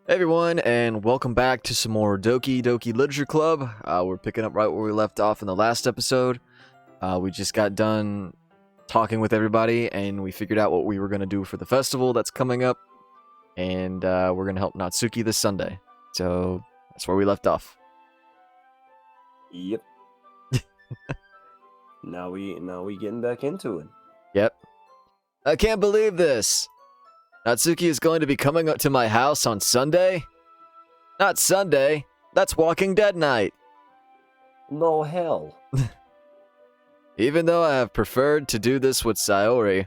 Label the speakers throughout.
Speaker 1: Hey everyone, and welcome back to some more Doki Doki Literature Club. We're picking up right where we left off in the last episode. We just got done talking with everybody, and we figured out what we were going to do for the festival that's coming up. And we're going to help Natsuki this Sunday. So that's where we left off.
Speaker 2: Yep. Now we getting back into it.
Speaker 1: Yep. I can't believe this. Natsuki is going to be coming up to my house on Sunday? Not Sunday. That's Walking Dead night.
Speaker 2: No hell.
Speaker 1: Even though I have preferred to do this with Sayori,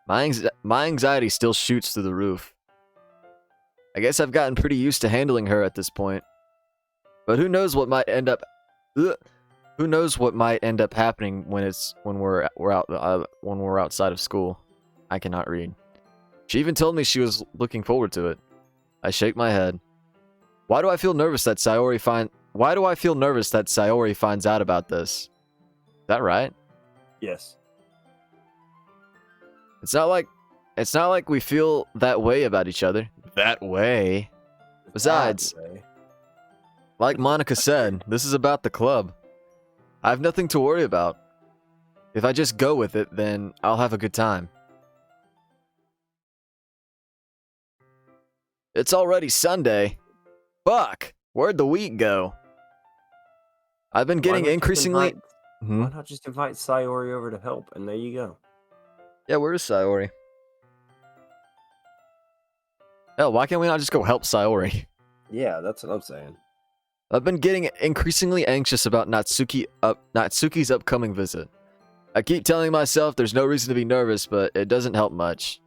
Speaker 1: my anxiety still shoots through the roof. I guess I've gotten pretty used to handling her at this point. But who knows what might end up happening when we're outside of school. I cannot read. She even told me she was looking forward to it. I shake my head. Why do I feel nervous that Sayori finds out about this? Is that right?
Speaker 2: Yes.
Speaker 1: It's not like we feel that way about each other. That way. Besides, like Monica said, this is about the club. I have nothing to worry about. If I just go with it, then I'll have a good time. It's already Sunday. Fuck! Where'd the week go? I've been getting increasingly...
Speaker 2: Why not just invite Sayori over to help, and there you go.
Speaker 1: Yeah, where is Sayori? Hell, why can't we not just go help Sayori?
Speaker 2: Yeah, that's what I'm saying.
Speaker 1: I've been getting increasingly anxious about Natsuki's upcoming visit. I keep telling myself there's no reason to be nervous, but it doesn't help much.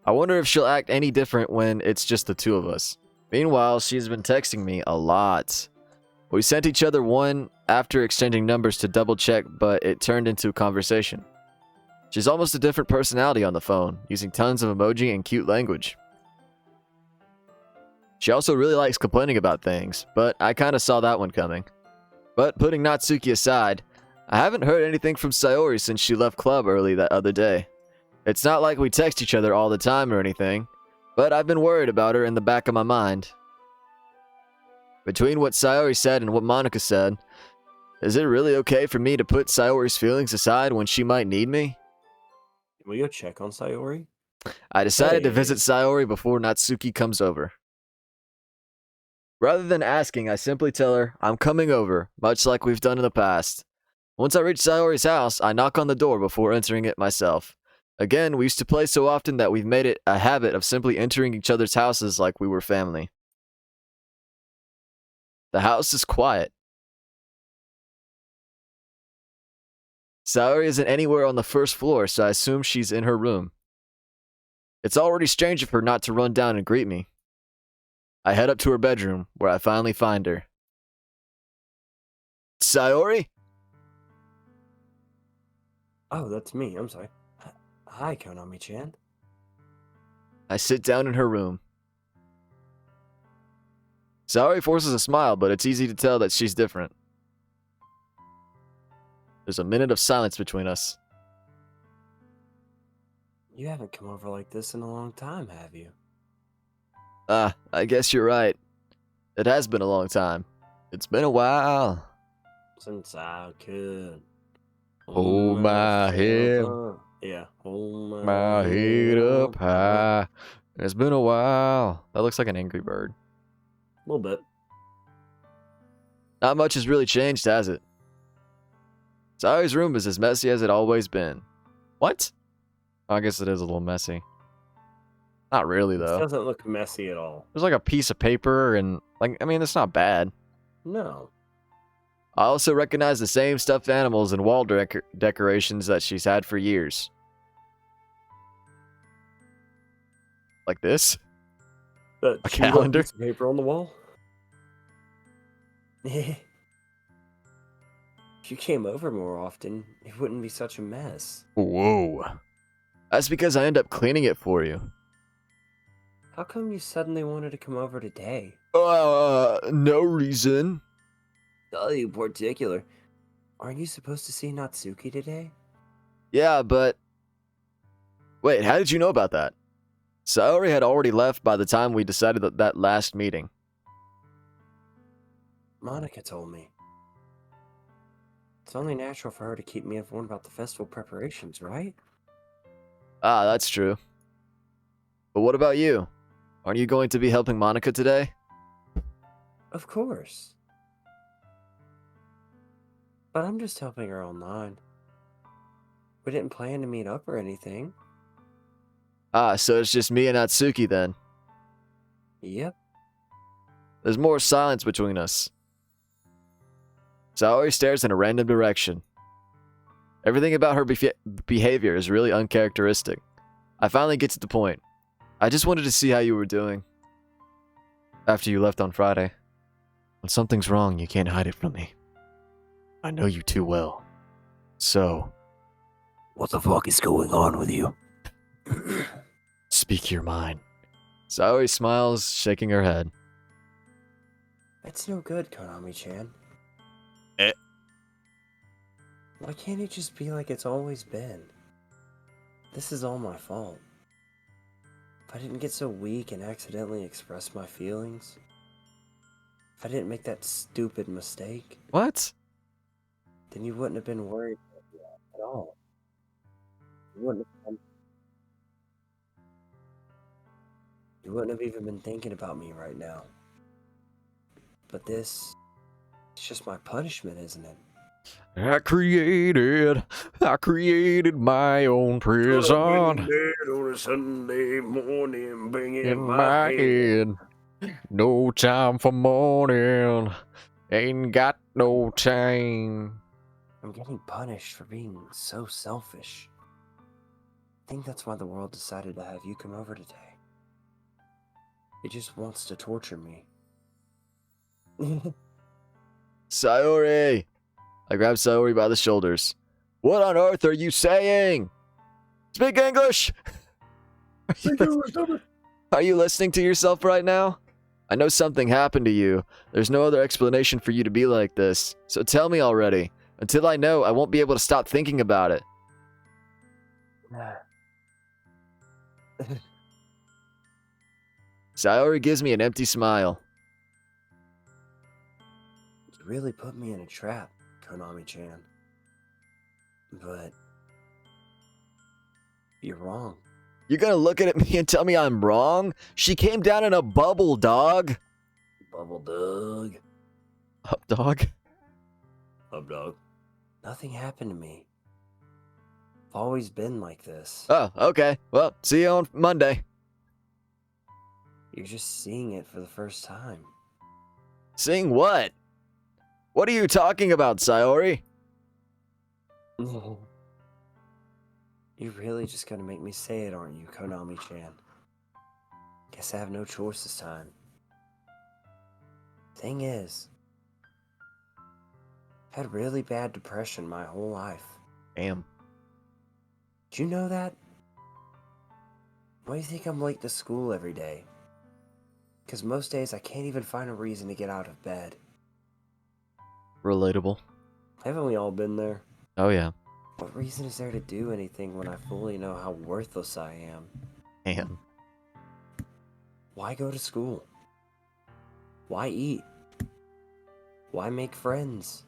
Speaker 1: I wonder if she'll act any different when it's just the two of us. Meanwhile, she's been texting me a lot. We sent each other one after exchanging numbers to double check, but it turned into a conversation. She's almost a different personality on the phone, using tons of emoji and cute language. She also really likes complaining about things, but I kind of saw that one coming. But putting Natsuki aside, I haven't heard anything from Sayori since she left club early that other day. It's not like we text each other all the time or anything, but I've been worried about her in the back of my mind. Between what Sayori said and what Monica said, is it really okay for me to put Sayori's feelings aside when she might need me?
Speaker 2: Can we go check on Sayori?
Speaker 1: I decided to visit Sayori before Natsuki comes over. Rather than asking, I simply tell her I'm coming over, much like we've done in the past. Once I reach Sayori's house, I knock on the door before entering it myself. Again, we used to play so often that we've made it a habit of simply entering each other's houses like we were family. The house is quiet. Sayori isn't anywhere on the first floor, so I assume she's in her room. It's already strange of her not to run down and greet me. I head up to her bedroom, where I finally find her. Sayori?
Speaker 2: Oh, that's me. I'm sorry. Hi, Konami-chan.
Speaker 1: I sit down in her room. Sayori forces a smile, but it's easy to tell that she's different. There's a minute of silence between us.
Speaker 2: You haven't come over like this in a long time, have you?
Speaker 1: I guess you're right. It has been a long time. It's been a while.
Speaker 2: Since I could
Speaker 1: Hold my head.
Speaker 2: Yeah, hold
Speaker 1: My head up high. It's been a while. That looks like an angry bird.
Speaker 2: A little bit.
Speaker 1: Not much has really changed, has it? Sayori's room is as messy as it always been. What? I guess it is a little messy. Not really, though.
Speaker 2: It doesn't look messy at all.
Speaker 1: There's like a piece of paper and, it's not bad.
Speaker 2: No.
Speaker 1: I also recognize the same stuffed animals and wall decorations that she's had for years. Like this? A calendar?
Speaker 2: Piece of paper on the wall? If you came over more often, it wouldn't be such a mess.
Speaker 1: Whoa. That's because I end up cleaning it for you.
Speaker 2: How come you suddenly wanted to come over today?
Speaker 1: No reason.
Speaker 2: Nothing particular. Aren't you supposed to see Natsuki today?
Speaker 1: Yeah, but... Wait, how did you know about that? Sayori had already left by the time we decided that last meeting.
Speaker 2: Monica told me. It's only natural for her to keep me informed about the festival preparations, right?
Speaker 1: Ah, that's true. But what about you? Aren't you going to be helping Monica today?
Speaker 2: Of course. But I'm just helping her online. We didn't plan to meet up or anything.
Speaker 1: Ah, so it's just me and Natsuki then.
Speaker 2: Yep.
Speaker 1: There's more silence between us. Sayori stares in a random direction. Everything about her behavior is really uncharacteristic. I finally get to the point. I just wanted to see how you were doing. After you left on Friday. When something's wrong, you can't hide it from me. I know you too well. So...
Speaker 2: What the fuck is going on with you?
Speaker 1: Speak your mind. Sayori smiles, shaking her head.
Speaker 2: That's no good, Konami-chan.
Speaker 1: Eh?
Speaker 2: Why can't it just be like it's always been? This is all my fault. If I didn't get so weak and accidentally express my feelings, if I didn't make that stupid mistake,
Speaker 1: What?
Speaker 2: then you wouldn't have been worried at all. You wouldn't have even been thinking about me right now. But this, it's just my punishment, isn't it?
Speaker 1: I created my own prison
Speaker 2: On a Sunday morning, bringing
Speaker 1: in my head. No time for mourning. Ain't got no time.
Speaker 2: I'm getting punished for being so selfish. I think that's why the world decided to have you come over today. It just wants to torture me.
Speaker 1: Sayori! I grabbed Sayori by the shoulders. What on earth are you saying? Speak English! Are you listening to yourself right now? I know something happened to you. There's no other explanation for you to be like this. So tell me already. Until I know, I won't be able to stop thinking about it. Sayori gives me an empty smile.
Speaker 2: You really put me in a trap, Konami-chan. But you're wrong.
Speaker 1: You're gonna look at me and tell me I'm wrong? She came down in a bubble, dog.
Speaker 2: Bubble dog.
Speaker 1: Up, dog?
Speaker 2: Up, dog. Nothing happened to me. I've always been like this.
Speaker 1: Oh, okay. Well, see you on Monday.
Speaker 2: You're just seeing it for the first time.
Speaker 1: Seeing what? What are you talking about, Sayori?
Speaker 2: You're really just gonna make me say it, aren't you, Konami-chan? Guess I have no choice this time. Thing is, I've had really bad depression my whole life.
Speaker 1: Damn.
Speaker 2: Do you know that? Why do you think I'm late to school every day? Because most days I can't even find a reason to get out of bed.
Speaker 1: Relatable.
Speaker 2: Haven't we all been there?
Speaker 1: Oh, yeah.
Speaker 2: What reason is there to do anything when I fully know how worthless I am?
Speaker 1: Damn.
Speaker 2: Why go to school? Why eat? Why make friends?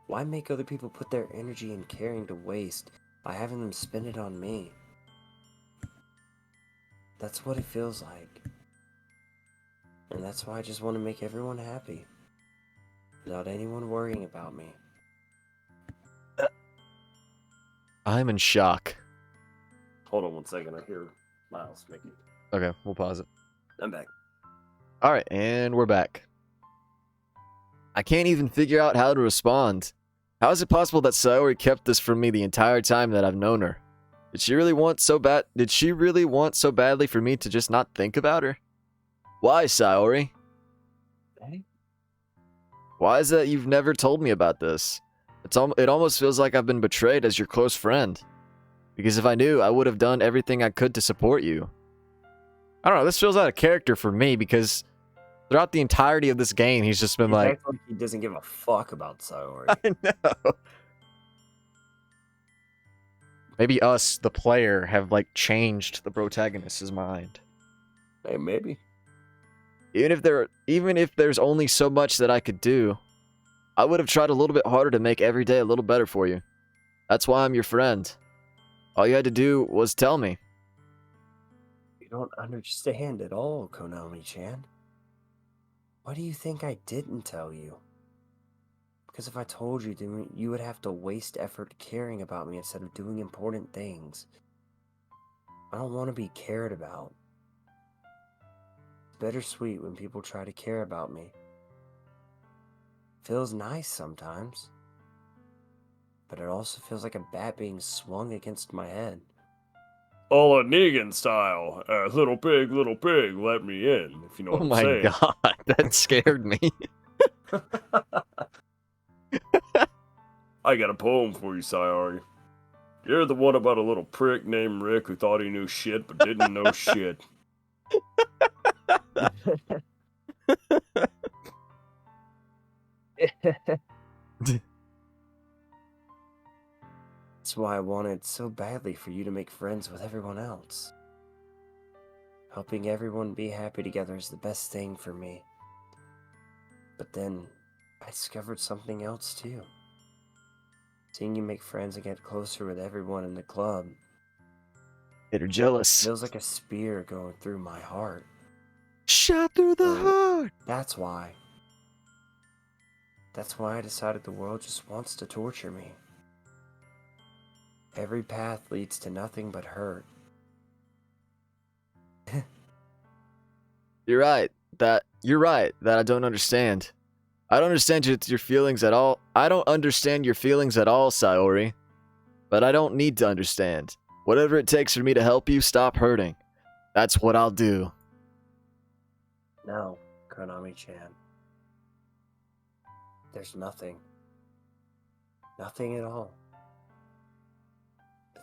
Speaker 2: Why make other people put their energy and caring to waste by having them spend it on me? That's what it feels like. And that's why I just want to make everyone happy. Without anyone worrying about me.
Speaker 1: I'm in shock.
Speaker 2: Hold on one second, I hear Miles making.
Speaker 1: Okay, we'll pause it.
Speaker 2: I'm back.
Speaker 1: Alright, and we're back. I can't even figure out how to respond. How is it possible that Sayori kept this from me the entire time that I've known her? Did she really want so badly for me to just not think about her? Why, Sayori?
Speaker 2: Hey?
Speaker 1: Why is it you've never told me about this? It almost feels like I've been betrayed as your close friend. Because if I knew, I would have done everything I could to support you. I don't know, this feels out of character for me because throughout the entirety of this game, he's just been
Speaker 2: He
Speaker 1: like...
Speaker 2: acts like he doesn't give a fuck about Sayori.
Speaker 1: I know. Maybe us, the player, have like changed the protagonist's mind.
Speaker 2: Hey, maybe.
Speaker 1: Even if there's only so much that I could do, I would have tried a little bit harder to make every day a little better for you. That's why I'm your friend. All you had to do was tell me.
Speaker 2: You don't understand at all, Konami-chan. Why do you think I didn't tell you? Because if I told you, then you would have to waste effort caring about me instead of doing important things. I don't want to be cared about. It's bittersweet when people try to care about me. Feels nice sometimes. But it also feels like a bat being swung against my head.
Speaker 3: All a Negan style. Little pig, let me in, if you know
Speaker 1: Oh
Speaker 3: what I'm
Speaker 1: my
Speaker 3: saying.
Speaker 1: god, that scared me.
Speaker 3: I got a poem for you, Sayori. You're the one about a little prick named Rick who thought he knew shit but didn't know shit.
Speaker 2: That's why I wanted so badly for you to make friends with everyone else. Helping everyone be happy together is the best thing for me. But then, I discovered something else too. Seeing you make friends and get closer with everyone in the club
Speaker 1: Made her jealous.
Speaker 2: feels like a spear going through my heart.
Speaker 1: Shot through the heart.
Speaker 2: That's why. That's why I decided the world just wants to torture me. Every path leads to nothing but hurt.
Speaker 1: You're right that I don't understand. I don't understand your feelings at all. I don't understand your feelings at all, Sayori. But I don't need to understand. Whatever it takes for me to help you stop hurting, that's what I'll do.
Speaker 2: No, Konami-chan. There's nothing. Nothing at all.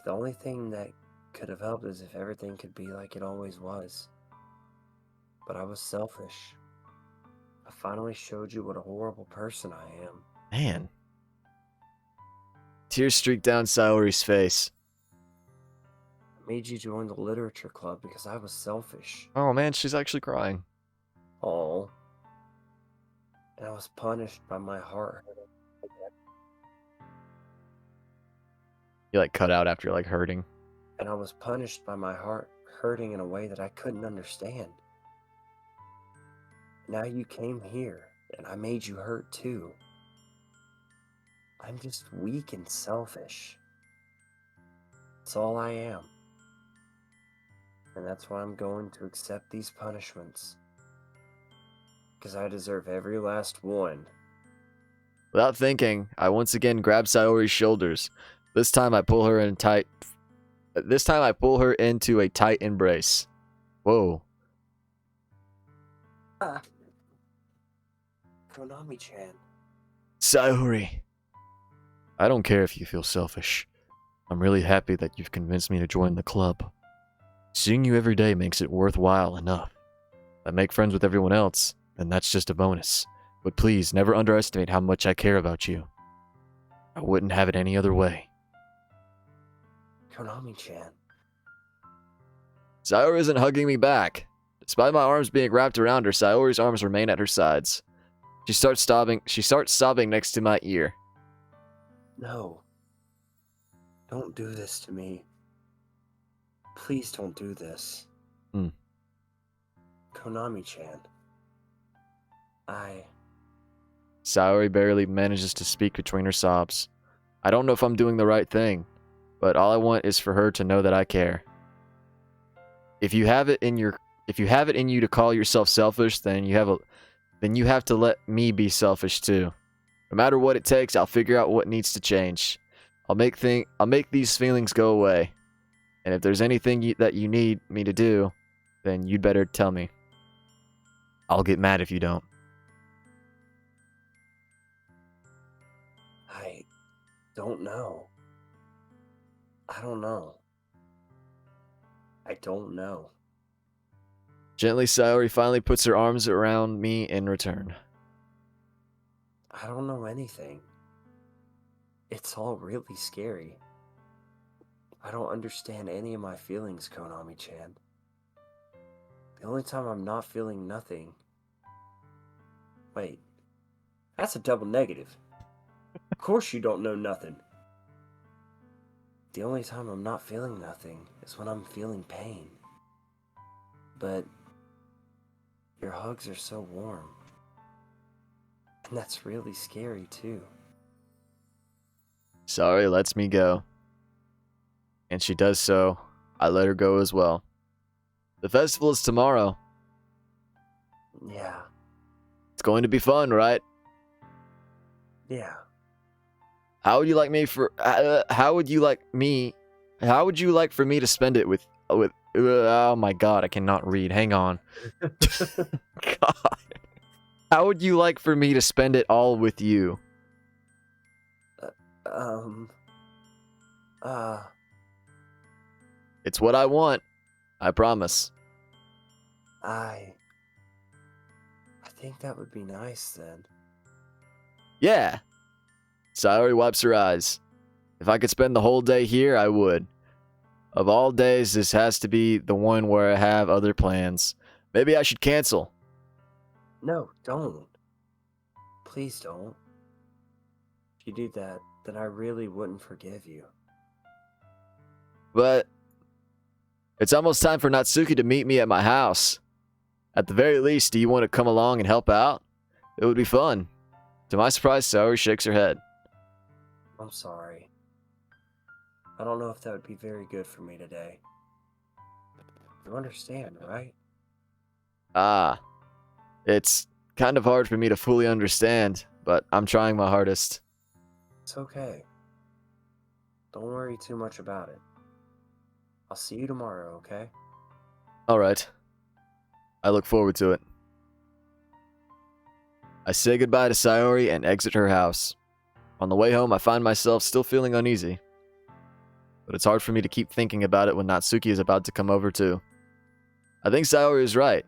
Speaker 2: The only thing that could have helped is if everything could be like it always was. But I was selfish. I finally showed you what a horrible person I am.
Speaker 1: Man. Tears streaked down Sayori's face.
Speaker 2: I made you join the literature club because I was selfish.
Speaker 1: Oh man, she's actually crying.
Speaker 2: Oh. And I was punished by my heart.
Speaker 1: You like cut out after like hurting.
Speaker 2: And I was punished by my heart hurting in a way that I couldn't understand. Now you came here, and I made you hurt too. I'm just weak and selfish. That's all I am. And that's why I'm going to accept these punishments. Because I deserve every last one.
Speaker 1: Without thinking, I once again grab Sayori's shoulders. This time I pull her into a tight embrace. Whoa.
Speaker 2: Konami-chan.
Speaker 1: Sayori. I don't care if you feel selfish. I'm really happy that you've convinced me to join the club. Seeing you every day makes it worthwhile enough. If I make friends with everyone else, then that's just a bonus. But please, never underestimate how much I care about you. I wouldn't have it any other way.
Speaker 2: Konami-chan.
Speaker 1: Sayori isn't hugging me back. Despite my arms being wrapped around her, Sayori's arms remain at her sides. She starts sobbing next to my ear.
Speaker 2: No. Don't do this to me. Please don't do this. Konami-chan.
Speaker 1: Sayori barely manages to speak between her sobs. I don't know if I'm doing the right thing, but all I want is for her to know that I care. If you have it in you to call yourself selfish, then you have to let me be selfish too. No matter what it takes, I'll figure out what needs to change. I'll make these feelings go away. And if there's anything that you need me to do, then you'd better tell me. I'll get mad if you don't.
Speaker 2: I don't know. I don't know. I don't know.
Speaker 1: Gently, Sayori finally puts her arms around me in return.
Speaker 2: I don't know anything. It's all really scary. I don't understand any of my feelings, Konami-chan. The only time I'm not feeling nothing... Wait, that's a double negative. Of course you don't know nothing. The only time I'm not feeling nothing is when I'm feeling pain. But your hugs are so warm. And that's really scary too.
Speaker 1: Sayori lets me go. And she does so. I let her go as well. The festival is tomorrow.
Speaker 2: Yeah.
Speaker 1: It's going to be fun, right?
Speaker 2: Yeah.
Speaker 1: How would you like me for? How would you like me? How would you like for me to spend it with? Oh my God, I cannot read. Hang on. God. How would you like for me to spend it all with you? It's what I want. I promise.
Speaker 2: I think that would be nice then.
Speaker 1: Yeah. Sayori wipes her eyes. If I could spend the whole day here, I would. Of all days, this has to be the one where I have other plans. Maybe I should cancel.
Speaker 2: No, don't. Please don't. If you do that, then I really wouldn't forgive you.
Speaker 1: But it's almost time for Natsuki to meet me at my house. At the very least, do you want to come along and help out? It would be fun. To my surprise, Sayori shakes her head.
Speaker 2: I'm sorry. I don't know if that would be very good for me today. You understand, right?
Speaker 1: Ah. It's kind of hard for me to fully understand, but I'm trying my hardest.
Speaker 2: It's okay. Don't worry too much about it. I'll see you tomorrow, okay?
Speaker 1: Alright. I look forward to it. I say goodbye to Sayori and exit her house. On the way home, I find myself still feeling uneasy. But it's hard for me to keep thinking about it when Natsuki is about to come over too. I think Sayori is right.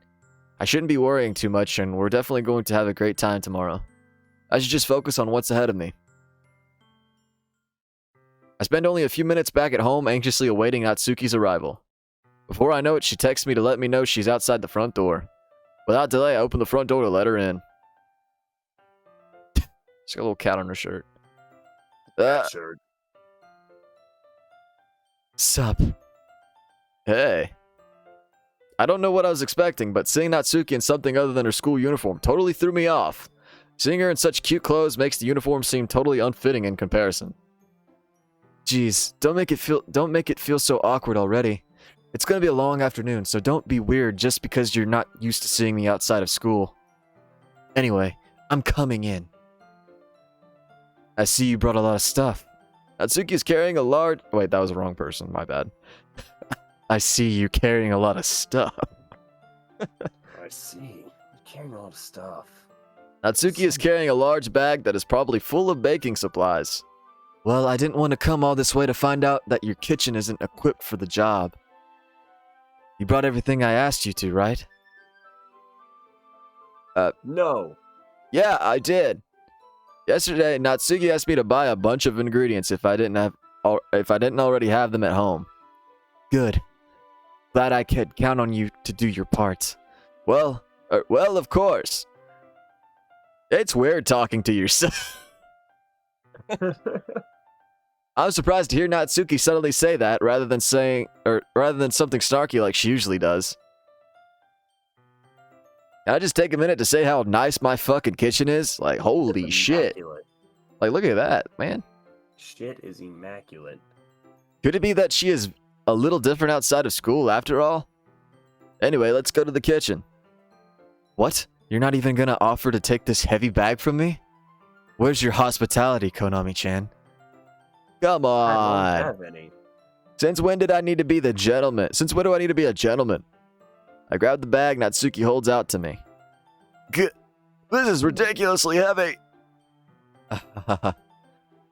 Speaker 1: I shouldn't be worrying too much, and we're definitely going to have a great time tomorrow. I should just focus on what's ahead of me. I spend only a few minutes back at home anxiously awaiting Natsuki's arrival. Before I know it, she texts me to let me know she's outside the front door. Without delay, I open the front door to let her in. She's got a little cat on her shirt.
Speaker 3: Shirt.
Speaker 1: Sup? Hey. I don't know what I was expecting, but seeing Natsuki in something other than her school uniform totally threw me off. Seeing her in such cute clothes makes the uniform seem totally unfitting in comparison. Jeez, don't make it feel so awkward already. It's gonna be a long afternoon, so don't be weird just because you're not used to seeing me outside of school. Anyway, I'm coming in. I see you brought a lot of stuff. Natsuki is carrying a large... Wait, that was the wrong person. My bad. I see you carrying a lot of stuff.
Speaker 2: I see. You're carrying a lot of stuff.
Speaker 1: Natsuki is carrying a large bag that is probably full of baking supplies. Well, I didn't want to come all this way to find out that your kitchen isn't equipped for the job. You brought everything I asked you to, right?
Speaker 2: No.
Speaker 1: Yeah, I did. Yesterday, Natsuki asked me to buy a bunch of ingredients if I didn't already have them at home. Good. Glad I could count on you to do your part. Well, of course. It's weird talking to yourself. I was surprised to hear Natsuki suddenly say that rather than something snarky like she usually does. Can I just take a minute to say how nice my fucking kitchen is? Like, holy shit.
Speaker 2: Immaculate.
Speaker 1: Like, look at that, man.
Speaker 2: Shit is immaculate.
Speaker 1: Could it be that she is a little different outside of school after all? Anyway, let's go to the kitchen. What? You're not even gonna offer to take this heavy bag from me? Where's your hospitality, Konami-chan? Come on.
Speaker 2: I don't have any.
Speaker 1: Since when did I need to be the gentleman? Since when do I need to be a gentleman? I grab the bag Natsuki holds out to me. This is ridiculously heavy.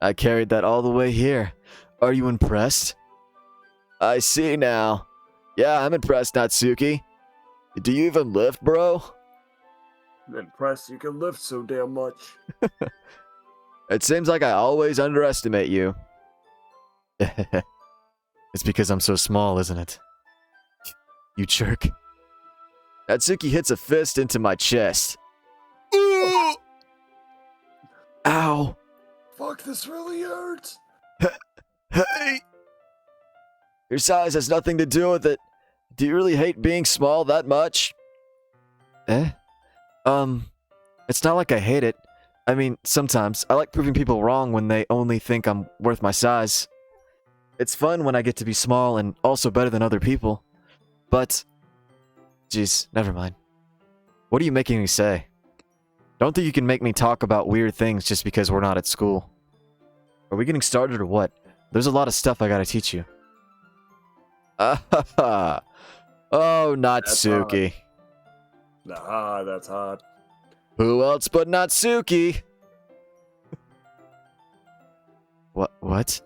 Speaker 1: I carried that all the way here. Are you impressed? I see now. Yeah, I'm impressed, Natsuki. Do you even lift, bro?
Speaker 3: I'm impressed you can lift so damn much.
Speaker 1: It seems like I always underestimate you. It's because I'm so small, isn't it? You jerk. Natsuki hits a fist into my chest. Ooh! Ow.
Speaker 3: Fuck, this really hurts.
Speaker 1: Hey! Your size has nothing to do with it. Do you really hate being small that much? Eh? It's not like I hate it. I mean, sometimes. I like proving people wrong when they only think I'm worth my size. It's fun when I get to be small and also better than other people. But... Jeez, never mind. What are you making me say? Don't think you can make me talk about weird things just because we're not at school. Are we getting started or what? There's a lot of stuff I gotta teach you. Ah, oh, Natsuki.
Speaker 3: Nah, that's hot.
Speaker 1: Who else but Natsuki? What?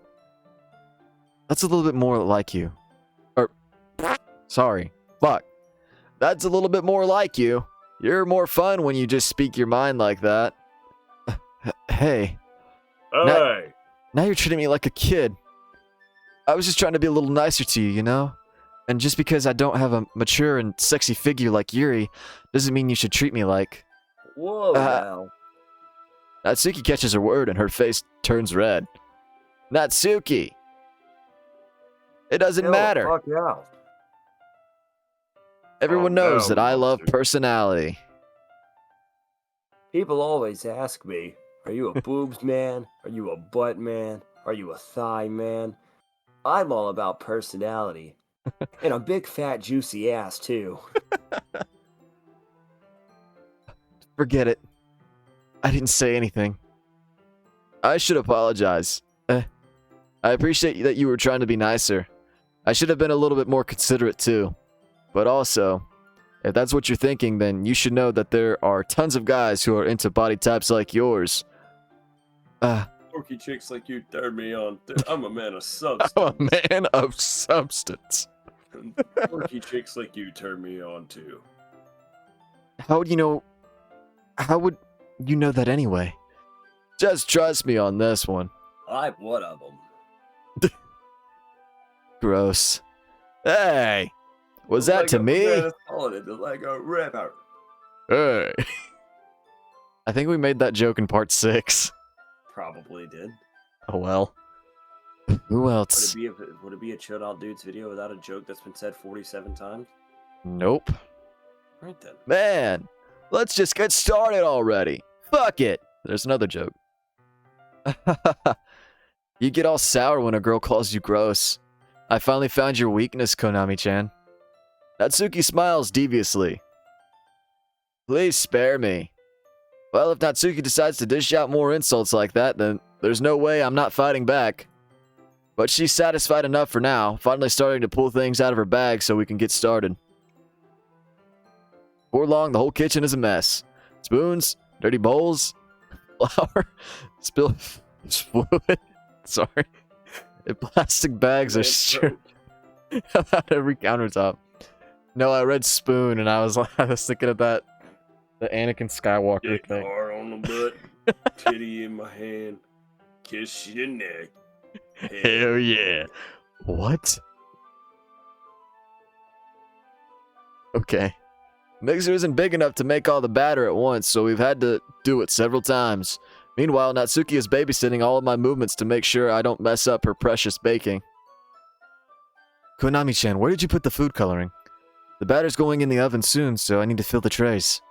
Speaker 1: That's a little bit more like you. Sorry. Fuck. That's a little bit more like you. You're more fun when you just speak your mind like that. Hey.
Speaker 3: Hey!
Speaker 1: Now you're treating me like a kid. I was just trying to be a little nicer to you, you know? And just because I don't have a mature and sexy figure like Yuri, doesn't mean you should treat me like...
Speaker 2: Whoa, now.
Speaker 1: Natsuki catches her word and her face turns red. Natsuki! It doesn't matter.
Speaker 2: Fuck yeah.
Speaker 1: Everyone
Speaker 3: Oh,
Speaker 1: knows
Speaker 3: no,
Speaker 1: that I love
Speaker 3: Natsuki.
Speaker 1: personality.
Speaker 2: People always ask me, are you a boobs man? Are you a butt man? Are you a thigh man? I'm all about personality. And a big fat juicy ass too.
Speaker 1: Forget it. I didn't say anything. I should apologize. I appreciate that you were trying to be nicer. I should have been a little bit more considerate too. But also, if that's what you're thinking, then you should know that there are tons of guys who are into body types like yours.
Speaker 3: Dorky chicks like you turn me on. I'm a man of substance.
Speaker 1: I'm a man of substance.
Speaker 3: Dorky chicks like you turn me on too.
Speaker 1: How would you know that anyway? Just trust me on this one.
Speaker 2: I'm one of them.
Speaker 1: Gross. Hey! Was that to me?
Speaker 3: Like a rapper.
Speaker 1: Hey. I think we made that joke in part 6.
Speaker 2: Probably did.
Speaker 1: Oh well. Who else?
Speaker 2: Would it be a chilled out dudes video without a joke that's been said 47 times?
Speaker 1: Nope.
Speaker 2: Right then.
Speaker 1: Man, let's just get started already. Fuck it. There's another joke. You get all sour when a girl calls you gross. I finally found your weakness, Konami-chan. Natsuki smiles deviously. Please spare me. Well, if Natsuki decides to dish out more insults like that, then there's no way I'm not fighting back. But she's satisfied enough for now, finally starting to pull things out of her bag so we can get started. Before long, the whole kitchen is a mess. Spoons, dirty bowls, flour, spilled fluid. Sorry. And plastic bags are strewn about every countertop. No, I read spoon and I was thinking of that, the Anakin Skywalker
Speaker 3: Dick
Speaker 1: thing.
Speaker 3: hard on the butt, titty in my hand, kiss your neck.
Speaker 1: Hell yeah. What? Okay. Mixer isn't big enough to make all the batter at once, so we've had to do it several times. Meanwhile, Natsuki is babysitting all of my movements to make sure I don't mess up her precious baking. Konami-chan, where did you put the food coloring? The batter's going in the oven soon, so I need to fill the trays.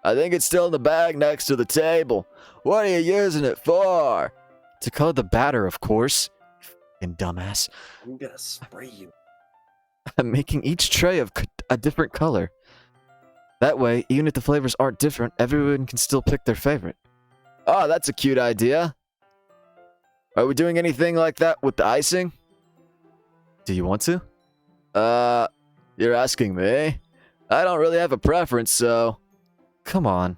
Speaker 1: I think it's still in the bag next to the table. What are you using it for? To color the batter, of course. Fucking dumbass.
Speaker 2: I'm gonna spray you.
Speaker 1: I'm making each tray of a different color. That way, even if the flavors aren't different, everyone can still pick their favorite. Oh, that's a cute idea. Are we doing anything like that with the icing? Do you want to? You're asking me? I don't really have a preference, so... Come on.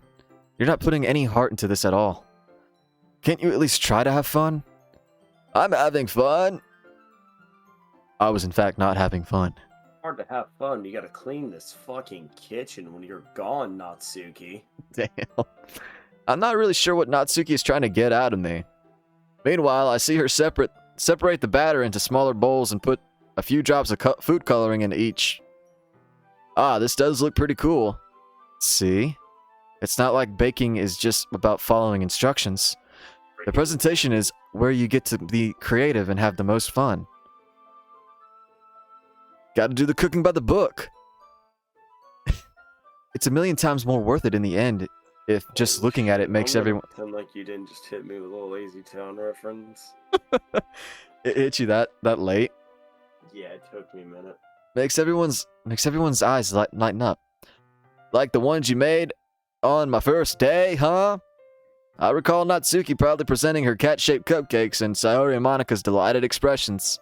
Speaker 1: You're not putting any heart into this at all. Can't you at least try to have fun? I'm having fun. I was in fact not having fun.
Speaker 2: Hard to have fun. You gotta clean this fucking kitchen when you're gone, Natsuki.
Speaker 1: Damn. I'm not really sure what Natsuki is trying to get out of me. Meanwhile, I see her separate the batter into smaller bowls and put a few drops of food coloring in each. Ah, this does look pretty cool. See? It's not like baking is just about following instructions. The presentation is where you get to be creative and have the most fun. Gotta do the cooking by the book. It's a million times more worth it in the end if just looking at it makes everyone...
Speaker 2: Pretend like you didn't just hit me with a little Lazy Town reference.
Speaker 1: It hit you that late?
Speaker 2: Yeah, it took me a minute.
Speaker 1: Makes everyone's eyes lighten up. Like the ones you made on my first day, huh? I recall Natsuki proudly presenting her cat-shaped cupcakes and Sayori and Monika's delighted expressions.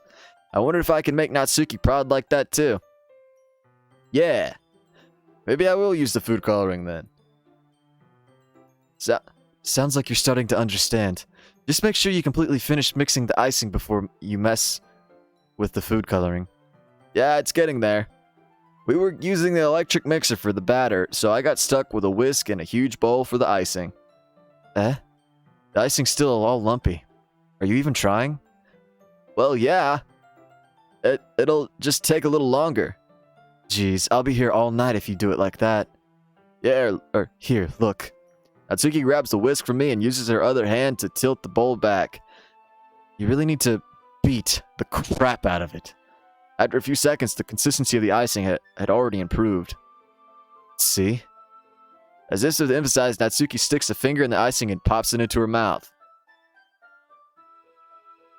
Speaker 1: I wonder if I can make Natsuki proud like that too. Yeah. Maybe I will use the food coloring then. Sounds like you're starting to understand. Just make sure you completely finish mixing the icing before you mess with the food coloring. Yeah, it's getting there. We were using the electric mixer for the batter, so I got stuck with a whisk and a huge bowl for the icing. The icing's still all lumpy. Are you even trying? Well, yeah. It'll just take a little longer. Jeez, I'll be here all night if you do it like that. Yeah, here, look. Natsuki grabs the whisk from me and uses her other hand to tilt the bowl back. You really need to beat the crap out of it. After a few seconds, the consistency of the icing had already improved. See? As if to emphasize, Natsuki sticks a finger in the icing and pops it into her mouth.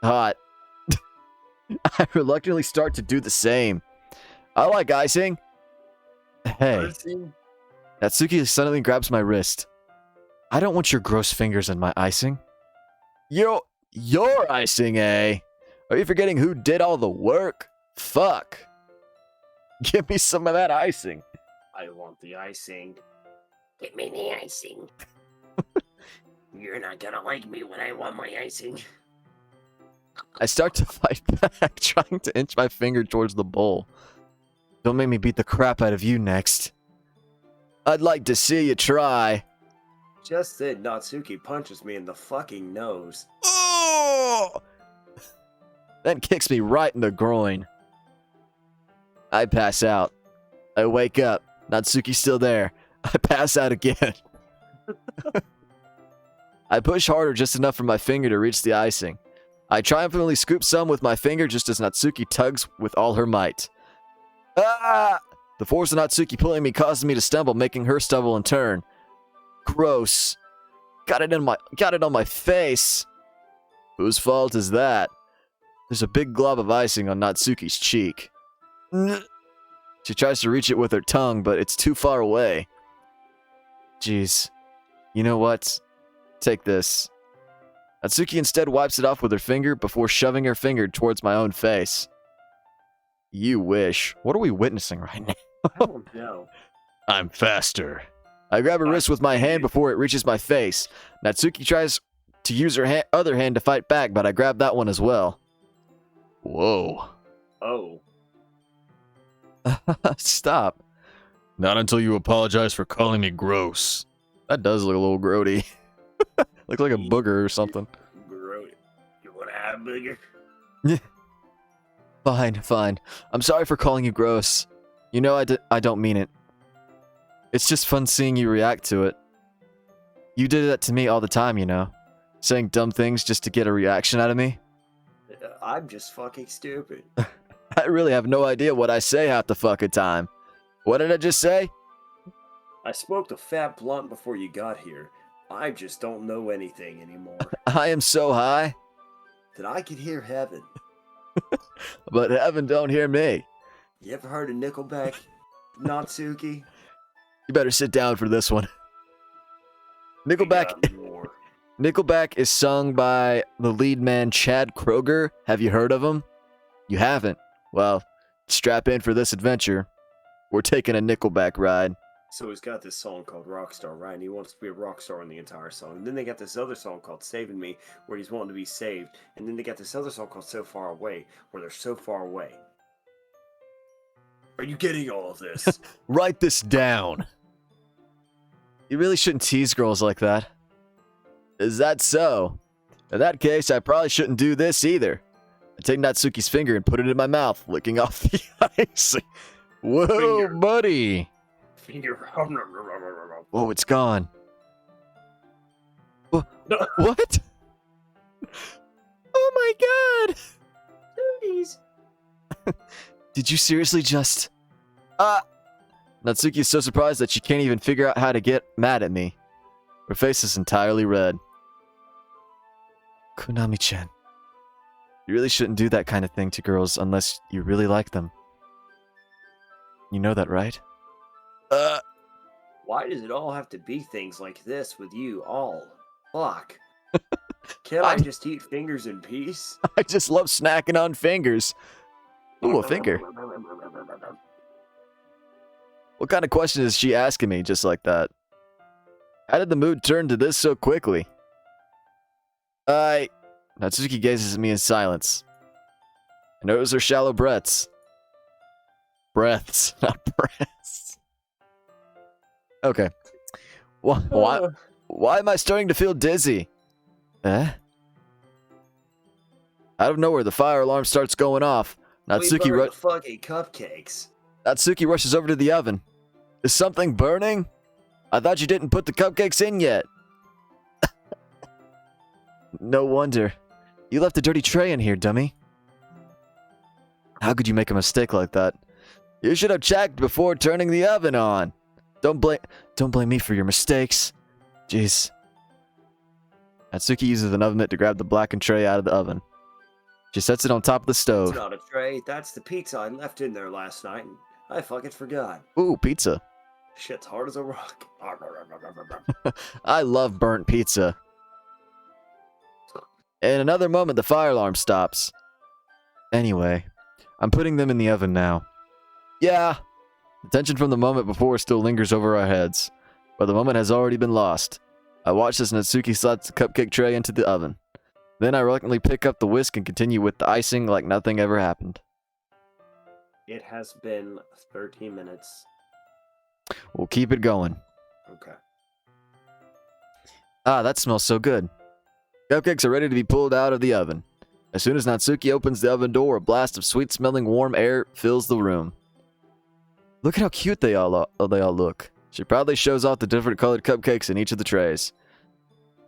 Speaker 1: Hot. I reluctantly start to do the same. I like icing. Hey. Natsuki suddenly grabs my wrist. I don't want your gross fingers in my icing. Your icing, eh? Are you forgetting who did all the work? Fuck. Give me some of that icing.
Speaker 2: I want the icing. Give me the icing. You're not gonna like me when I want my icing.
Speaker 1: I start to fight back, trying to inch my finger towards the bowl. Don't make me beat the crap out of you next. I'd like to see you try.
Speaker 2: Just then, Natsuki punches me in the fucking nose.
Speaker 1: Oh! Then kicks me right in the groin. I pass out. I wake up. Natsuki's still there. I pass out again. I push harder just enough for my finger to reach the icing. I triumphantly scoop some with my finger just as Natsuki tugs with all her might. Ah! The force of Natsuki pulling me causes me to stumble, making her stumble in turn. Gross. Got it on my face. Whose fault is that? There's a big glob of icing on Natsuki's cheek. She tries to reach it with her tongue, but it's too far away. Jeez. You know what? Take this. Natsuki instead wipes it off with her finger before shoving her finger towards my own face. You wish. What are we witnessing right now?
Speaker 2: I don't know.
Speaker 1: I'm faster. I grab her wrist with my hand before it reaches my face. Natsuki tries to use her other hand to fight back, but I grab that one as well. Whoa.
Speaker 2: Oh.
Speaker 1: Stop. Not until you apologize for calling me gross. That does look a little grody. Look like a booger or something.
Speaker 2: Grody. You want to have a booger?
Speaker 1: Fine. I'm sorry for calling you gross. You know I don't mean it. It's just fun seeing you react to it. You did that to me all the time, you know. Saying dumb things just to get a reaction out of me.
Speaker 2: I'm just fucking stupid.
Speaker 1: I really have no idea what I say half the fucking time. What did I just say?
Speaker 2: I smoked a fat blunt before you got here. I just don't know anything anymore.
Speaker 1: I am so high.
Speaker 2: That I could hear heaven.
Speaker 1: But heaven don't hear me.
Speaker 2: You ever heard of Nickelback, Natsuki?
Speaker 1: You better sit down for this one. Nickelback is sung by the lead man Chad Kroeger. Have you heard of him? You haven't? Well, strap in for this adventure. We're taking a Nickelback ride.
Speaker 2: So he's got this song called Rockstar, right? And he wants to be a rock star in the entire song. And then they got this other song called Saving Me, where he's wanting to be saved. And then they got this other song called So Far Away, where they're so far away. Are you getting all of this?
Speaker 1: Write this down. You really shouldn't tease girls like that. Is that so? In that case, I probably shouldn't do this either. I take Natsuki's finger and put it in my mouth, licking off the icing. Whoa,
Speaker 3: Finger.
Speaker 1: buddy.
Speaker 3: Finger.
Speaker 1: Whoa, it's gone.
Speaker 3: No.
Speaker 1: What? Oh my god!
Speaker 2: Duties.
Speaker 1: Did you seriously just... Natsuki is so surprised that she can't even figure out how to get mad at me. Her face is entirely red. Konami-chan. You really shouldn't do that kind of thing to girls unless you really like them. You know that, right?
Speaker 2: Why does it all have to be things like this with you all? Fuck. Can't
Speaker 1: I-
Speaker 2: I just eat fingers in peace?
Speaker 1: I just love snacking on fingers. Ooh, a finger. What kind of question is she asking me just like that? How did the mood turn to this so quickly? Natsuki gazes at me in silence. I notice her shallow breaths. Breaths, not breaths. Okay. Why am I starting to feel dizzy? Eh? Out of nowhere, the fire alarm starts going off. Natsuki,
Speaker 2: We burned the fucking cupcakes.
Speaker 1: Natsuki rushes over to the oven. Is something burning? I thought you didn't put the cupcakes in yet. No wonder. You left a dirty tray in here, dummy. How could you make a mistake like that? You should have checked before turning the oven on. Don't blame me for your mistakes. Jeez. Natsuki uses an oven mitt to grab the blackened tray out of the oven. She sets it on top of the
Speaker 2: It's
Speaker 1: stove.
Speaker 2: not a tray. That's the pizza I left in there last night, and I fucking forgot.
Speaker 1: Ooh, pizza.
Speaker 2: Shit's hard as a rock.
Speaker 1: I love burnt pizza. In another moment, the fire alarm stops. Anyway, I'm putting them in the oven now. Yeah, the tension from the moment before still lingers over our heads, but the moment has already been lost. I watch as Natsuki slides the cupcake tray into the oven. Then I reluctantly pick up the whisk and continue with the icing like nothing ever happened.
Speaker 2: It has been 13 minutes.
Speaker 1: We'll keep it going.
Speaker 2: Okay.
Speaker 1: Ah, that smells so good. Cupcakes are ready to be pulled out of the oven. As soon as Natsuki opens the oven door, a blast of sweet-smelling warm air fills the room. Look at how cute they all look. She proudly shows off the different colored cupcakes in each of the trays.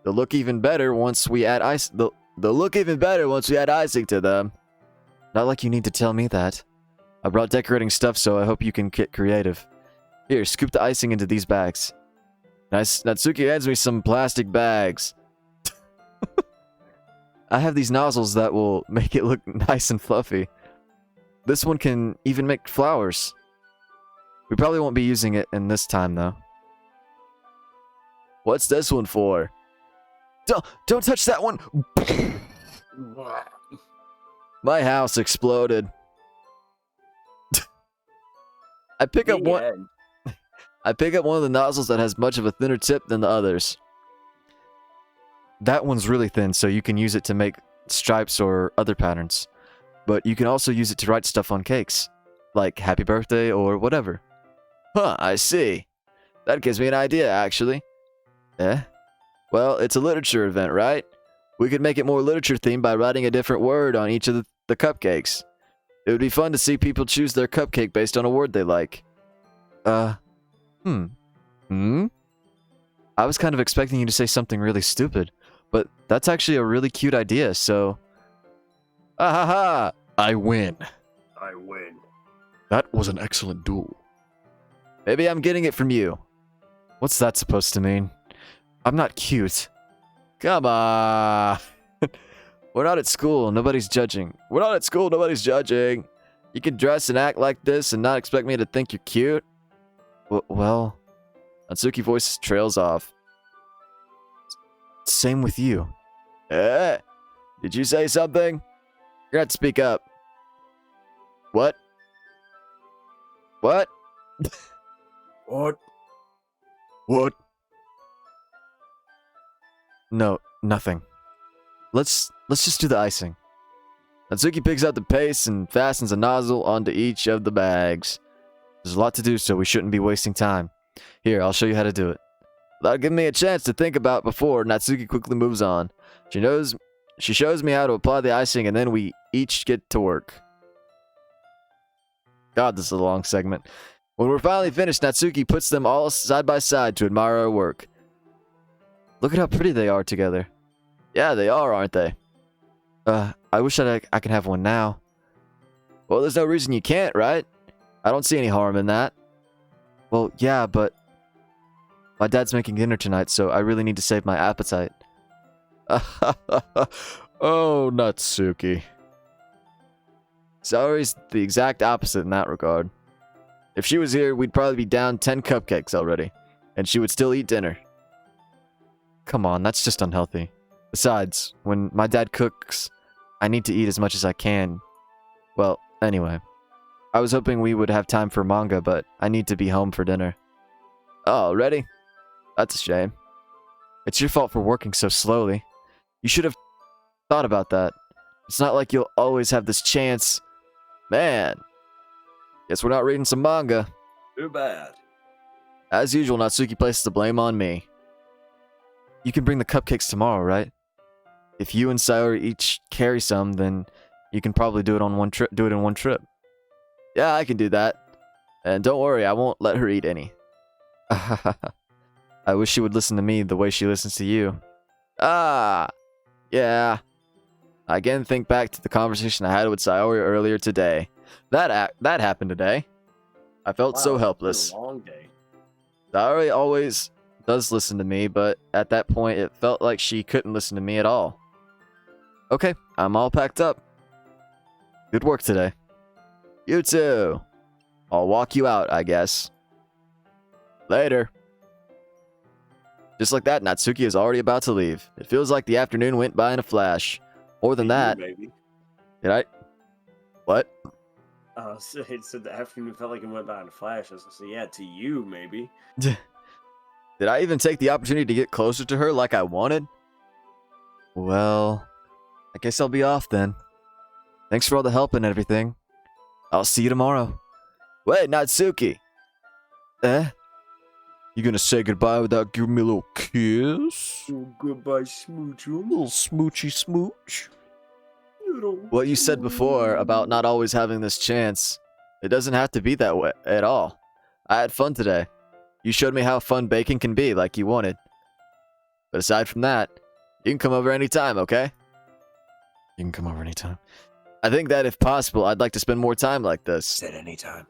Speaker 1: They'll look even better once we add ice. They'll look even better once we add icing to them. Not like you need to tell me that. I brought decorating stuff, so I hope you can get creative. Here, scoop the icing into these bags. Natsuki hands me some plastic bags. I have these nozzles that will make it look nice and fluffy. This one can even make flowers. We probably won't be using it in this time, though. What's this one for? Don't touch that one! My house exploded. I pick up one of the nozzles that has much of a thinner tip than the others. That one's really thin, so you can use it to make stripes or other patterns. But you can also use it to write stuff on cakes, like happy birthday or whatever. Huh, I see. That gives me an idea, actually. Eh? Well, it's a literature event, right? We could make it more literature themed by writing a different word on each of the cupcakes. It would be fun to see people choose their cupcake based on a word they like. I was kind of expecting you to say something really stupid, but that's actually a really cute idea, so... Ah-ha-ha! I win.
Speaker 3: I win.
Speaker 1: That was an excellent duel. Maybe I'm getting it from you. What's that supposed to mean? I'm not cute. Come on. We're not at school, nobody's judging. We're not at school, nobody's judging. You can dress and act like this and not expect me to think you're cute? Well... Natsuki voice trails off. Same with you. Eh? Did you say something? You're gonna have to speak up. What? What?
Speaker 3: What?
Speaker 1: What? No, nothing. Let's just do the icing. Natsuki picks up the paste and fastens a nozzle onto each of the bags. There's a lot to do, so we shouldn't be wasting time. Here, I'll show you how to do it. Without giving me a chance to think about before, Natsuki quickly moves on. She knows She shows me how to apply the icing, and then we each get to work. God, this is a long segment. When we're finally finished, Natsuki puts them all side by side to admire our work. Look at how pretty they are together. Yeah, they are, aren't they? I wish I could have one now. Well, there's no reason you can't, right? I don't see any harm in that. Well, yeah, but my dad's making dinner tonight, so I really need to save my appetite. Oh, Natsuki. Sayori's the exact opposite in that regard. If she was here, we'd probably be down 10 cupcakes already, and she would still eat dinner. Come on, that's just unhealthy. Besides, when my dad cooks, I need to eat as much as I can. Well, anyway. I was hoping we would have time for manga, but I need to be home for dinner. Oh, already? That's a shame. It's your fault for working so slowly. You should have thought about that. It's not like you'll always have this chance. Man. Guess we're not reading some manga.
Speaker 3: Too bad.
Speaker 1: As usual, Natsuki places the blame on me. You can bring the cupcakes tomorrow, right? If you and Sayori each carry some, then you can probably do it on one trip. Do it in one trip. Yeah, I can do that. And don't worry, I won't let her eat any. I wish she would listen to me the way she listens to you. Ah, yeah. I again think back to the conversation I had with Sayori earlier today. That happened today. I felt so helpless.
Speaker 3: It's been a long day.
Speaker 1: Sayori always does listen to me, but at that point it felt like she couldn't listen to me at all. Okay, I'm all packed up. Good work today. You too. I'll walk you out, I guess. Later. Just like that, Natsuki is already about to leave. It feels like the afternoon went by in a flash. More than that.
Speaker 3: Maybe.
Speaker 1: Did I? What?
Speaker 3: So the afternoon felt like it went by in a flash. I was gonna say, yeah, to you, maybe.
Speaker 1: Did I even take the opportunity to get closer to her like I wanted? Well, I guess I'll be off then. Thanks for all the help and everything. I'll see you tomorrow. Wait, Natsuki. Eh? You gonna say goodbye without giving me a little kiss?
Speaker 3: Oh, goodbye, smooch.
Speaker 1: Little smoochy smooch. What you said before about not always having this chance, it doesn't have to be that way at all. I had fun today. You showed me how fun baking can be like you wanted. But aside from that, you can come over anytime, okay? You can come over anytime. I think that if possible, I'd like to spend more time like this.
Speaker 2: At any time.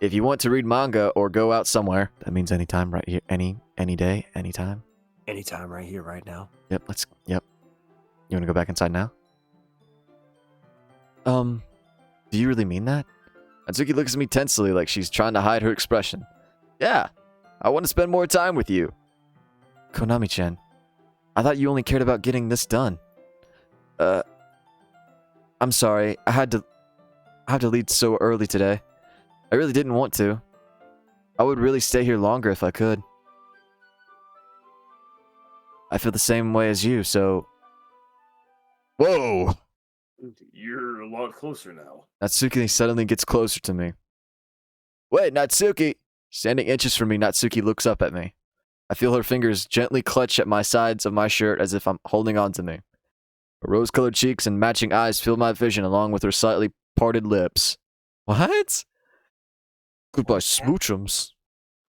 Speaker 1: If you want to read manga or go out somewhere, that means anytime, right here, any day, anytime.
Speaker 2: Anytime, right here, right now.
Speaker 1: Yep. You want to go back inside now? Do you really mean that? Natsuki looks at me tensely like she's trying to hide her expression. Yeah, I want to spend more time with you. Konami-chan, I thought you only cared about getting this done. I'm sorry, I had to leave so early today. I really didn't want to. I would really stay here longer if I could. I feel the same way as you, so... Whoa!
Speaker 3: You're a lot closer now.
Speaker 1: Natsuki suddenly gets closer to me. Wait, Natsuki! Standing inches from me, Natsuki looks up at me. I feel her fingers gently clutch at my sides of my shirt as if I'm holding on to me. Her rose-colored cheeks and matching eyes fill my vision along with her slightly parted lips. What? Goodbye, smoochums.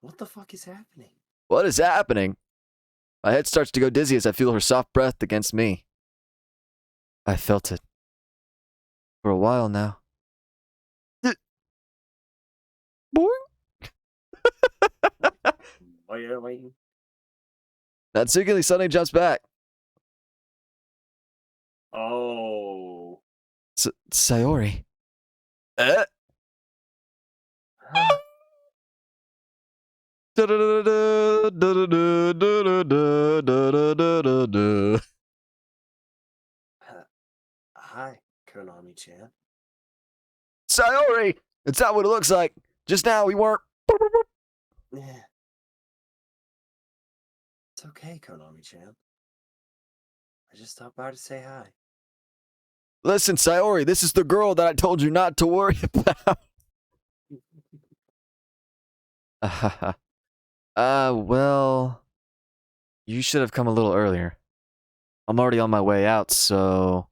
Speaker 2: What the fuck is happening?
Speaker 1: What is happening? My head starts to go dizzy as I feel her soft breath against me. I felt it. For a while now. Boing! Natsuki suddenly jumps back.
Speaker 3: Oh.
Speaker 1: Sayori.
Speaker 2: Hi, Konami-chan.
Speaker 1: Sayori! It's not what it looks like. Just now we weren't.
Speaker 2: Yeah. It's okay, Konami-chan. I just stopped by to say hi.
Speaker 1: Listen, Sayori, this is the girl that I told you not to worry about. Well, you should have come a little earlier. I'm already on my way out, so...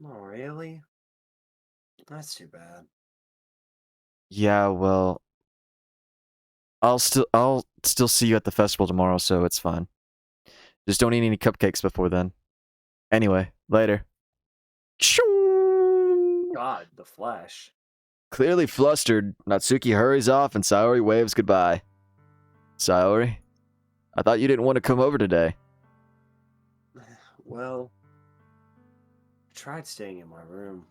Speaker 2: Oh, really? That's too bad.
Speaker 1: Yeah, well... I'll still see you at the festival tomorrow, so it's fine. Just don't eat any cupcakes before then. Anyway, later. Shoo!
Speaker 2: God, the Flash.
Speaker 1: Clearly flustered, Natsuki hurries off and Sayori waves goodbye. Sayori? I thought you didn't want to come over today.
Speaker 2: Well, I tried staying in my room,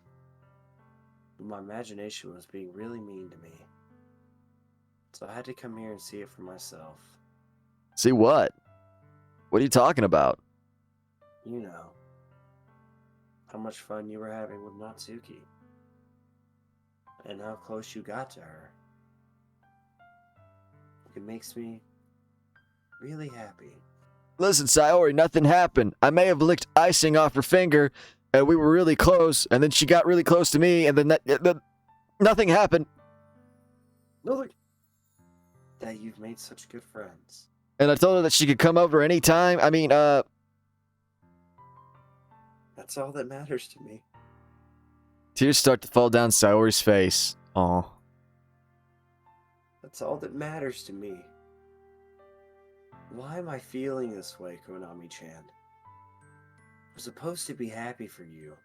Speaker 2: but my imagination was being really mean to me. So I had to come here and see it for myself.
Speaker 1: See what? What are you talking about?
Speaker 2: You know, how much fun you were having with Natsuki, and how close you got to her. It makes me really happy.
Speaker 1: Listen, Sayori, nothing happened. I may have licked icing off her finger, and we were really close, and then she got really close to me, and then nothing happened.
Speaker 2: No, look, that you've made such good friends.
Speaker 1: And I told her that she could come over anytime. I mean,
Speaker 2: That's all that matters to me.
Speaker 1: Tears start to fall down Sayori's face. Aw.
Speaker 2: That's all that matters to me. Why am I feeling this way, Konami-chan? I'm supposed to be happy for you.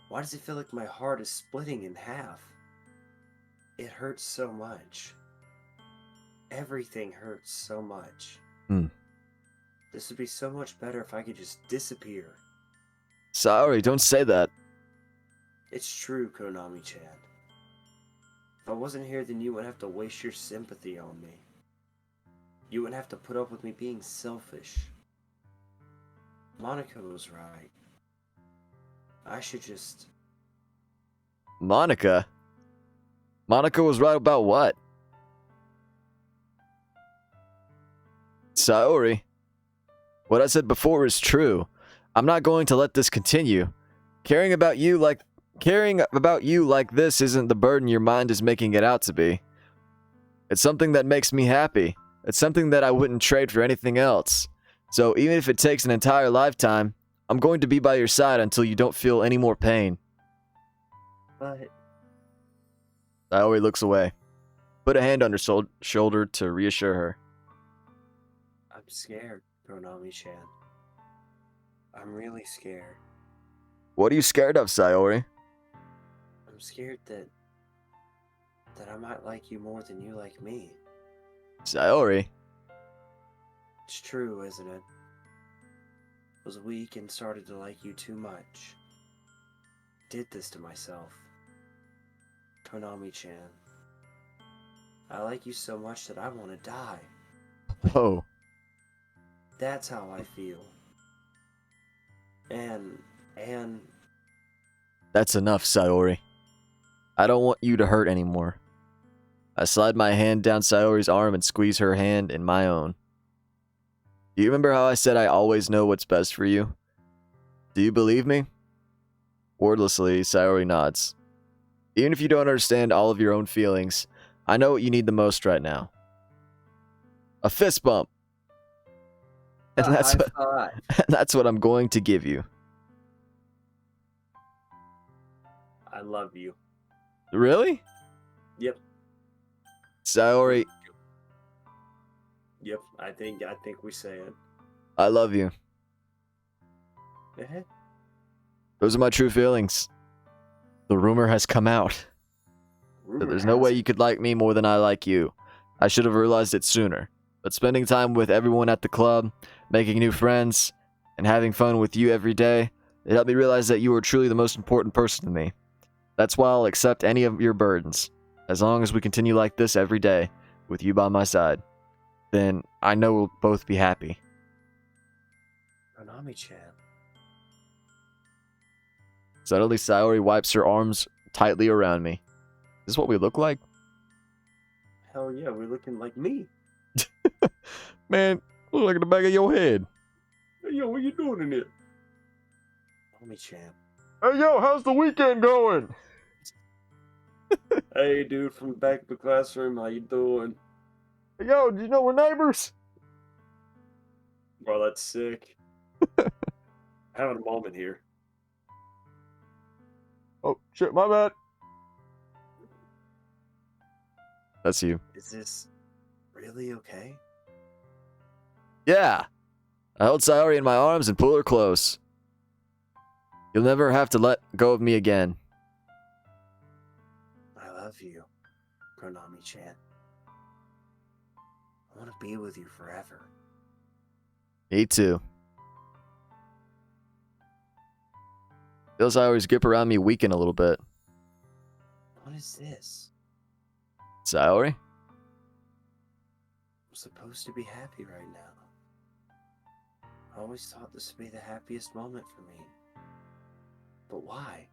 Speaker 2: Why does it feel like my heart is splitting in half? It hurts so much. Everything hurts so much. This would be so much better if I could just disappear.
Speaker 1: Sayori, don't say that.
Speaker 2: It's true, Konami-chan. If I wasn't here, then you wouldn't have to waste your sympathy on me. You wouldn't have to put up with me being selfish. Monica was right. I should just...
Speaker 1: Monica? Monica was right about what? Sayori, what I said before is true. I'm not going to let this continue. Caring about you like this isn't the burden your mind is making it out to be. It's something that makes me happy. It's something that I wouldn't trade for anything else. So even if it takes an entire lifetime, I'm going to be by your side until you don't feel any more pain.
Speaker 2: But...
Speaker 1: Sayori looks away. Put a hand on her shoulder to reassure her.
Speaker 2: I'm scared, Konami-chan. I'm really scared.
Speaker 1: What are you scared of, Sayori?
Speaker 2: I'm scared that I might like you more than you like me.
Speaker 1: Sayori?
Speaker 2: It's true, isn't it? I was weak and started to like you too much. Did this to myself. Konami-chan. I like you so much that I want to die.
Speaker 1: Whoa.
Speaker 2: That's how I feel. And...
Speaker 1: That's enough, Sayori. I don't want you to hurt anymore. I slide my hand down Sayori's arm and squeeze her hand in my own. Do you remember how I said I always know what's best for you? Do you believe me? Wordlessly, Sayori nods. Even if you don't understand all of your own feelings, I know what you need the most right now. A fist bump! And that's what I'm going to give you.
Speaker 2: I love you.
Speaker 1: Really?
Speaker 2: Yep.
Speaker 1: Sayori,
Speaker 2: Yep, I think we say it.
Speaker 1: I love you.
Speaker 2: Eh?
Speaker 1: Those are my true feelings. The rumor has come out. That there's no way you could like me more than I like you. I should have realized it sooner. But spending time with everyone at the club, making new friends, and having fun with you every day, it helped me realize that you are truly the most important person to me. That's why I'll accept any of your burdens. As long as we continue like this every day, with you by my side, then I know we'll both be happy.
Speaker 2: Konami-chan.
Speaker 1: Suddenly, Sayori wipes her arms tightly around me. Is this what we look like?
Speaker 2: Hell yeah, we're looking like me.
Speaker 1: Man, look like the back of your head.
Speaker 3: Hey, yo, what you doing in here?
Speaker 2: Konami-chan.
Speaker 1: Hey, yo, how's the weekend going?
Speaker 2: Hey, dude, from the back of the classroom, how you doing?
Speaker 1: Hey, yo, do you know we're neighbors?
Speaker 2: Bro, that's sick.
Speaker 3: Having a moment here.
Speaker 1: Oh, shit, my bad. That's you.
Speaker 2: Is this really okay?
Speaker 1: Yeah. I held Sayori in my arms and pulled her close. You'll never have to let go of me again.
Speaker 2: I love you, Konami-chan. I want to be with you forever.
Speaker 1: Me too. Feel Sayori's grip around me weaken a little bit.
Speaker 2: What is this?
Speaker 1: Sayori?
Speaker 2: I'm supposed to be happy right now. I always thought this would be the happiest moment for me. But why?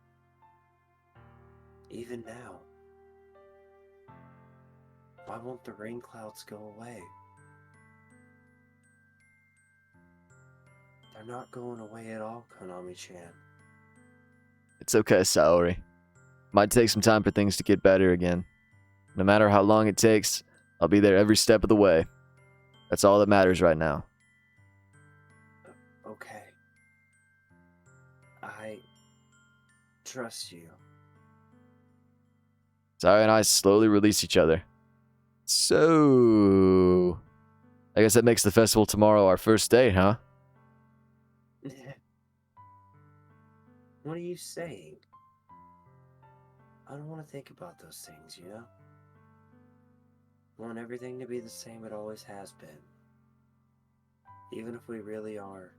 Speaker 2: Even now. Why won't the rain clouds go away? They're not going away at all, Konami-chan.
Speaker 1: It's okay, Sayori. Might take some time for things to get better again. No matter how long it takes, I'll be there every step of the way. That's all that matters right now.
Speaker 2: Okay. I trust you.
Speaker 1: Sayori and I slowly release each other. So, I guess that makes the festival tomorrow our first date, huh?
Speaker 2: What are you saying? I don't want to think about those things, you know? I want everything to be the same it always has been. Even if we really are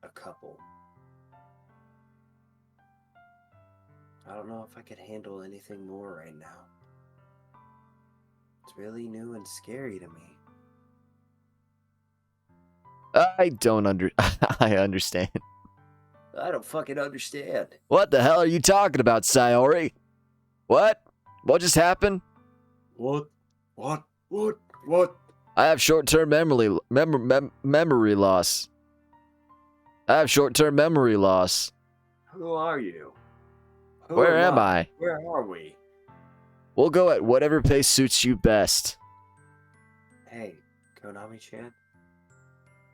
Speaker 2: a couple. I don't know if I could handle anything more right now. It's really new and scary to me.
Speaker 1: I understand.
Speaker 2: I don't fucking understand.
Speaker 1: What the hell are you talking about, Sayori? What? What just happened?
Speaker 3: What?
Speaker 1: I have short-term memory loss. I have short-term memory loss.
Speaker 2: Who are you? Who
Speaker 1: Where am I?
Speaker 2: Where are we?
Speaker 1: We'll go at whatever pace suits you best.
Speaker 2: Hey, Konami-chan?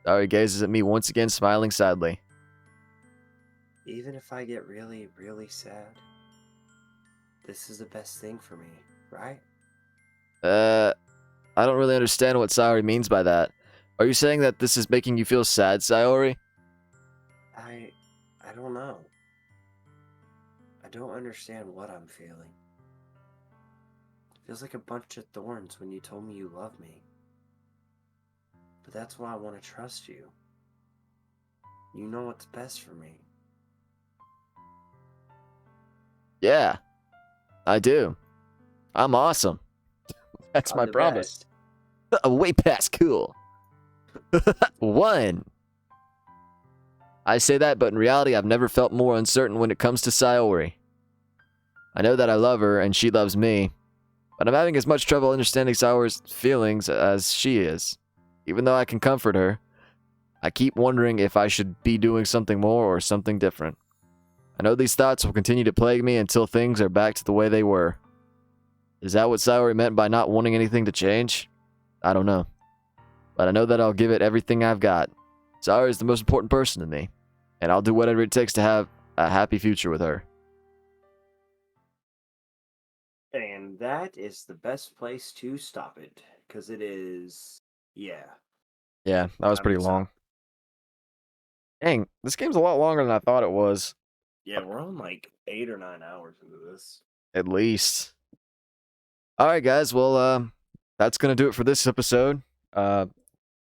Speaker 1: Sayori gazes at me once again, smiling sadly.
Speaker 2: Even if I get really, really sad, this is the best thing for me, right?
Speaker 1: I don't really understand what Sayori means by that. Are you saying that this is making you feel sad, Sayori?
Speaker 2: I don't know. I don't understand what I'm feeling. It feels like a bunch of thorns when you told me you love me. But that's why I want to trust you. You know what's best for me.
Speaker 1: Yeah, I do. I'm awesome. That's my
Speaker 2: the
Speaker 1: promise.
Speaker 2: best.
Speaker 1: Way past cool. One. I say that, but in reality, I've never felt more uncertain when it comes to Sayori. I know that I love her, and she loves me, but I'm having as much trouble understanding Sayori's feelings as she is. Even though I can comfort her, I keep wondering if I should be doing something more or something different. I know these thoughts will continue to plague me until things are back to the way they were. Is that what Sayori meant by not wanting anything to change? I don't know. But I know that I'll give it everything I've got. Sayori is the most important person to me, and I'll do whatever it takes to have a happy future with her.
Speaker 2: And that is the best place to stop it. Because it is... Yeah.
Speaker 1: Yeah, that was
Speaker 2: Time
Speaker 1: pretty
Speaker 2: to
Speaker 1: long.
Speaker 2: stop.
Speaker 1: Dang, this game's a lot longer than I thought it was.
Speaker 3: Yeah, we're on like 8 or 9 hours into this.
Speaker 1: At least. Alright, guys, well, that's gonna do it for this episode. If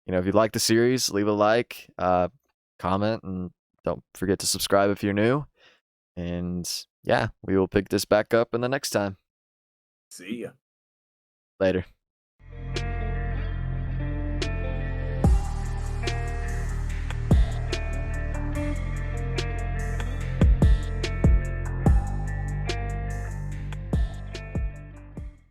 Speaker 1: you like the series, leave a like, comment, and don't forget to subscribe if you're new. And yeah, we will pick this back up in the next time.
Speaker 3: See ya.
Speaker 1: Later.